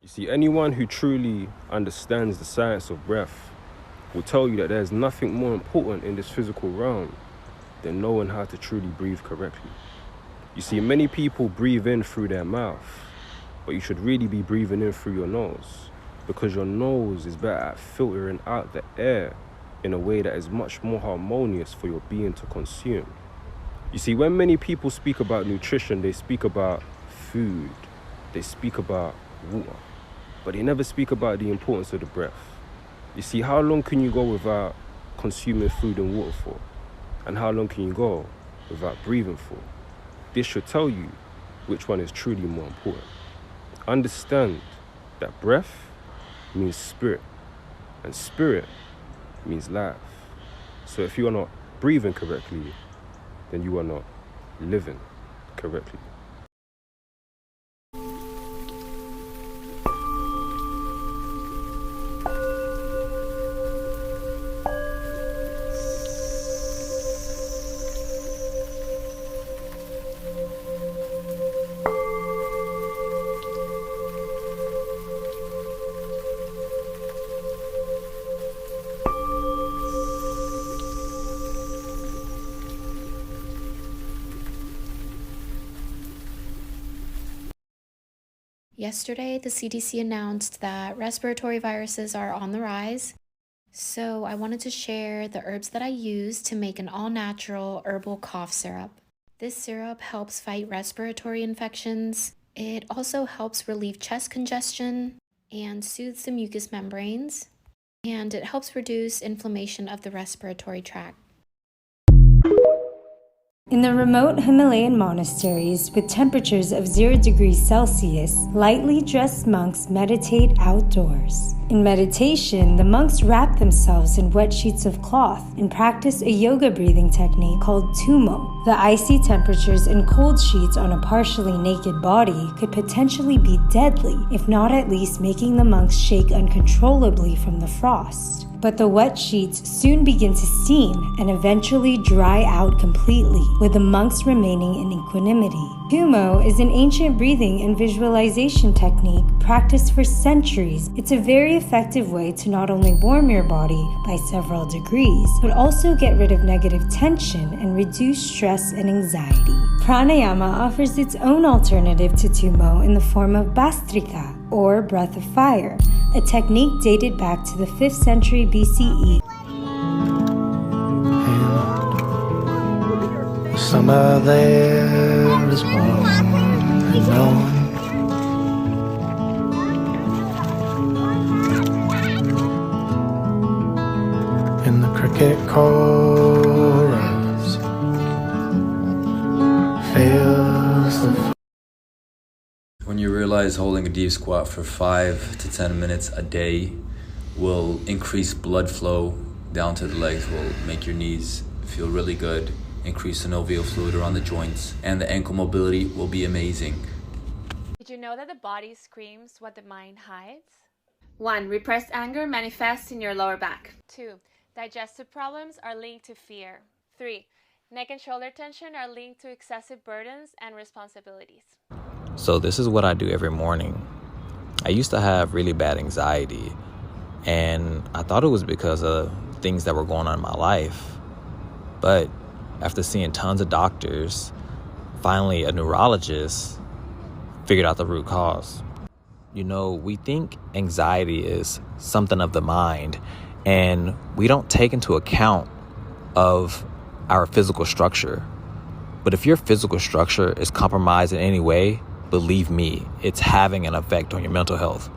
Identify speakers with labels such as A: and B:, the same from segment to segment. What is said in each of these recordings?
A: You see, anyone who truly understands the science of breath will tell you that there's nothing more important in this physical realm than knowing how to truly breathe correctly. You see, many people breathe in through their mouth, but you should really be breathing in through your nose, because your nose is better at filtering out the air in a way that is much more harmonious for your being to consume. You see, when many people speak about nutrition, they speak about food, they speak about water, but they never speak about the importance of the breath. You see, how long can you go without consuming food and water for? And how long can you go without breathing for? This should tell you which one is truly more important. Understand that breath means spirit, and spirit means life. So if you are not breathing correctly, then you are not living correctly.
B: Yesterday, the CDC announced that respiratory viruses are on the rise, so I wanted to share the herbs that I use to make an all-natural herbal cough syrup. This syrup helps fight respiratory infections. It also helps relieve chest congestion and soothes the mucous membranes, and it helps reduce inflammation of the respiratory tract.
C: In the remote Himalayan monasteries with temperatures of 0 degrees Celsius, lightly dressed monks meditate outdoors. In meditation, the monks wrap themselves in wet sheets of cloth and practice a yoga breathing technique called Tumo. The icy temperatures and cold sheets on a partially naked body could potentially be deadly, if not at least making the monks shake uncontrollably from the frost. But the wet sheets soon begin to steam and eventually dry out completely, with the monks remaining in equanimity. Tumo is an ancient breathing and visualization technique practiced for centuries. It's a very effective way to not only warm your body by several degrees, but also get rid of negative tension and reduce stress and anxiety. Pranayama offers its own alternative to Tumo in the form of Bhastrika, or breath of fire, a technique dated back to the 5th century BCE.
D: And summer there is warm and known. In the cricket chorus fills the.
E: When you realize holding a deep squat for 5 to 10 minutes a day will increase blood flow down to the legs, will make your knees feel really good, increase synovial fluid around the joints, and the ankle mobility will be amazing.
F: Did you know that the body screams what the mind hides?
G: 1. Repressed anger manifests in your lower back.
F: 2. Digestive problems are linked to fear. 3. Neck and shoulder tension are linked to excessive burdens and responsibilities.
H: So this is what I do every morning. I used to have really bad anxiety, and I thought it was because of things that were going on in my life. But after seeing tons of doctors, finally a neurologist figured out the root cause. You know, we think anxiety is something of the mind, and we don't take into account of our physical structure. But if your physical structure is compromised in any way, believe me, it's having an effect on your mental health.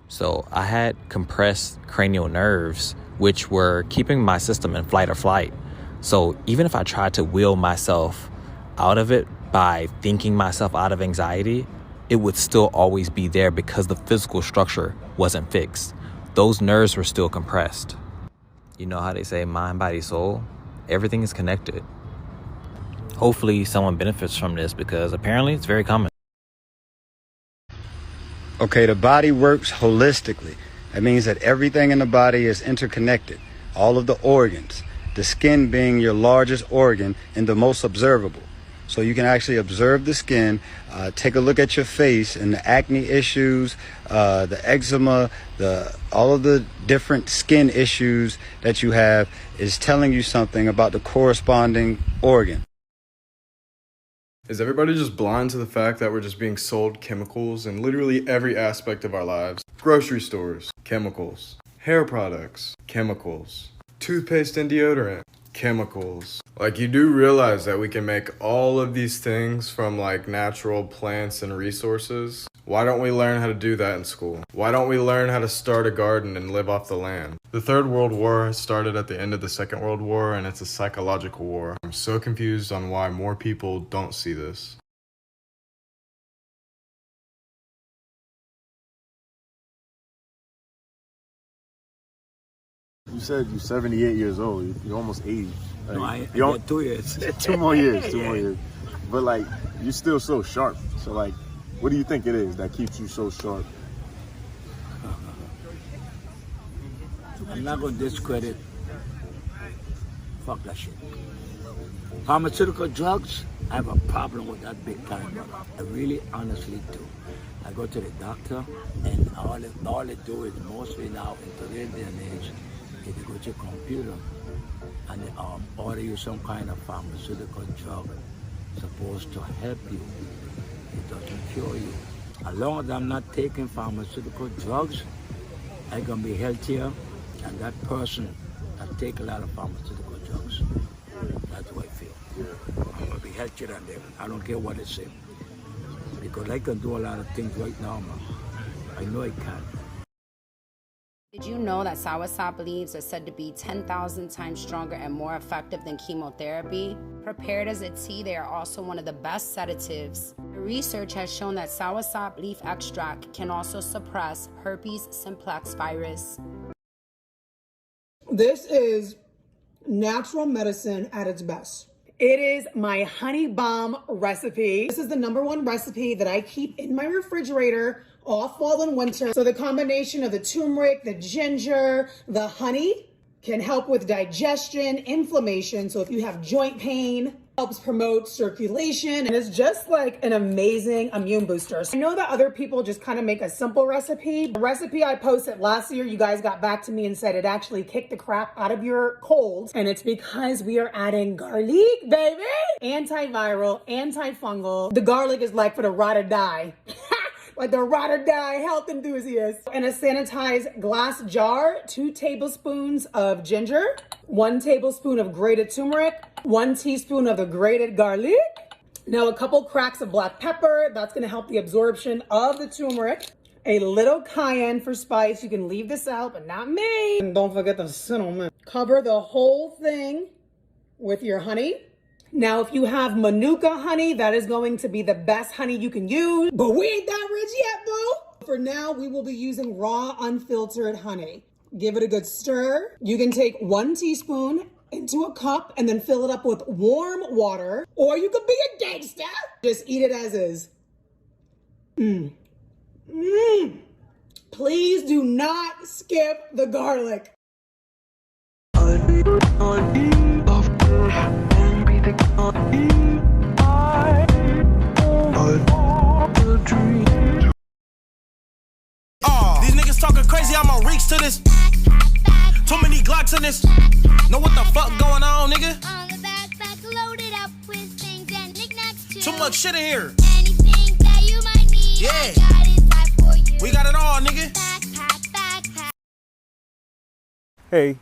H: So I had compressed cranial nerves, which were keeping my system in fight or flight. So even if I tried to will myself out of it by thinking myself out of anxiety, it would still always be there because the physical structure wasn't fixed. Those nerves were still compressed. You know how they say mind, body, soul? Everything is connected. Hopefully someone benefits from this because apparently it's very common.
I: Okay, the body works holistically. That means that everything in the body is interconnected. All of the organs, the skin being your largest organ and the most observable. So you can actually observe the skin, take a look at your face and the acne issues, the eczema, all of the different skin issues that you have is telling you something about the corresponding organ.
J: Is everybody just blind to the fact that we're just being sold chemicals in literally every aspect of our lives? Grocery stores, chemicals. Hair products, chemicals. Toothpaste and deodorant, chemicals. Like, you do realize that we can make all of these things from like natural plants and resources. Why don't we learn how to do that in school? Why don't we learn how to start a garden and live off the land? The Third World War started at the end of the Second World War, and it's a psychological war. I'm so confused on why more people don't see this.
K: You said you're 78 years old. You're almost 80. Like,
L: no, I got 2 years.
K: 2 more years. 2 more years. But like, you're still so sharp. So like, what do you think it is that keeps you so sharp?
L: I'm not going to discredit. Fuck that shit. Pharmaceutical drugs, I have a problem with that big time. I really honestly do. I go to the doctor, and all they do is mostly now in today's day and age, is they go to your computer and they order you some kind of pharmaceutical drug supposed to help you. It doesn't cure you. As long as I'm not taking pharmaceutical drugs, I'm going to be healthier than that person that take a lot of pharmaceutical drugs. That's the way I feel. I'm going to be healthier than them. I don't care what they say. Because I can do a lot of things right now, man. I know I can.
M: Did you know that soursop leaves are said to be 10,000 times stronger and more effective than chemotherapy? Prepared as a tea, they are also one of the best sedatives. Research has shown that soursop leaf extract can also suppress herpes simplex virus.
N: This is natural medicine at its best. It is my honey bomb recipe. This is the #1 recipe that I keep in my refrigerator all fall and winter. So the combination of the turmeric, the ginger, the honey can help with digestion, inflammation. So if you have joint pain, helps promote circulation, and it's just like an amazing immune booster. I know that other people just kind of make a simple recipe. The recipe I posted last year, you guys got back to me and said it actually kicked the crap out of your colds, and it's because we are adding garlic, baby! Antiviral, antifungal. The garlic is like for the ride or die. Like the ride or die health enthusiasts. In a sanitized glass jar, 2 tablespoons of ginger, 1 tablespoon of grated turmeric, 1 teaspoon of the grated garlic. Now a couple cracks of black pepper, that's gonna help the absorption of the turmeric. A little cayenne for spice, you can leave this out, but not me. And don't forget the cinnamon. Cover the whole thing with your honey. Now, if you have Manuka honey, that is going to be the best honey you can use, but we ain't that rich yet, boo. For now, we will be using raw, unfiltered honey. Give it a good stir. You can take 1 teaspoon into a cup and then fill it up with warm water, or you could be a gangster. Just eat it as is. Please do not skip the garlic.
O: These niggas talking crazy, I'ma reach to this. Too many Glocks in this. Know what the fuck going on, nigga?
P: Loaded up with things and knickknacks too.
O: Too much shit in here.
P: Anything that you might need,
O: yeah.
P: I got inside for you.
O: We got it all, nigga.
P: Backpack.
Q: Hey,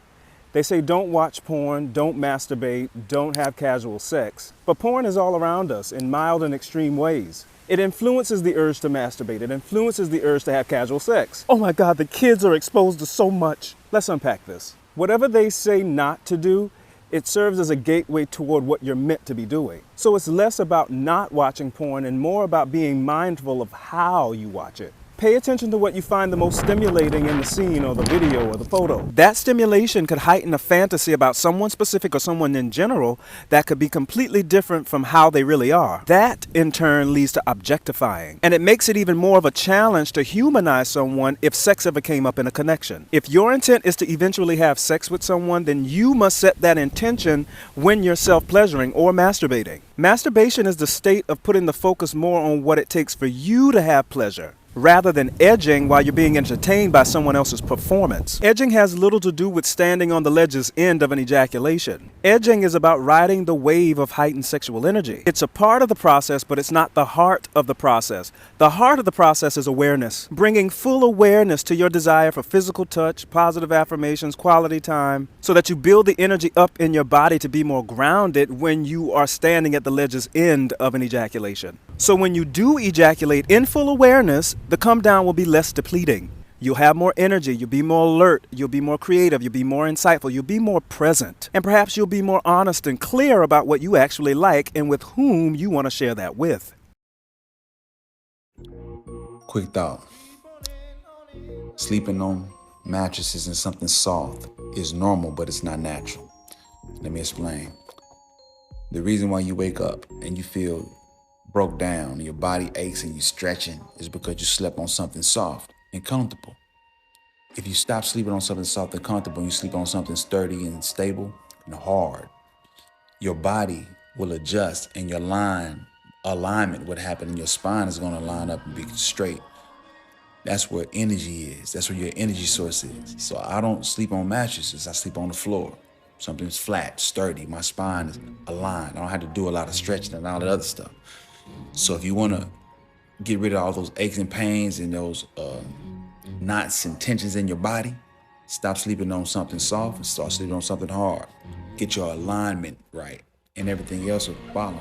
Q: they say don't watch porn, don't masturbate, don't have casual sex. But porn is all around us in mild and extreme ways. It influences the urge to masturbate. It influences the urge to have casual sex. Oh my God, the kids are exposed to so much. Let's unpack this. Whatever they say not to do, it serves as a gateway toward what you're meant to be doing. So it's less about not watching porn and more about being mindful of how you watch it. Pay attention to what you find the most stimulating in the scene or the video or the photo. That stimulation could heighten a fantasy about someone specific or someone in general that could be completely different from how they really are. That, in turn, leads to objectifying. And it makes it even more of a challenge to humanize someone if sex ever came up in a connection. If your intent is to eventually have sex with someone, then you must set that intention when you're self-pleasuring or masturbating. Masturbation is the state of putting the focus more on what it takes for you to have pleasure, rather than edging while you're being entertained by someone else's performance. Edging has little to do with standing on the ledge's end of an ejaculation. Edging is about riding the wave of heightened sexual energy. It's a part of the process, but it's not the heart of the process. The heart of the process is awareness, bringing full awareness to your desire for physical touch, positive affirmations, quality time, so that you build the energy up in your body to be more grounded when you are standing at the ledge's end of an ejaculation. So when you do ejaculate in full awareness, the come down will be less depleting. You'll have more energy, you'll be more alert, you'll be more creative, you'll be more insightful, you'll be more present. And perhaps you'll be more honest and clear about what you actually like and with whom you want to share that with.
R: Quick thought. Sleeping on mattresses and something soft is normal, but it's not natural. Let me explain. The reason why you wake up and you feel broke down and your body aches and you're stretching is because you slept on something soft and comfortable. If you stop sleeping on something soft and comfortable and you sleep on something sturdy and stable and hard, your body will adjust and your alignment, what happened in your spine is going to line up and be straight. That's where energy is. That's where your energy source is. So I don't sleep on mattresses. I sleep on the floor. Something's flat, sturdy. My spine is aligned. I don't have to do a lot of stretching and all that other stuff. So if you want to get rid of all those aches and pains and those knots and tensions in your body, stop sleeping on something soft and start sleeping on something hard. Get your alignment right and everything else will follow.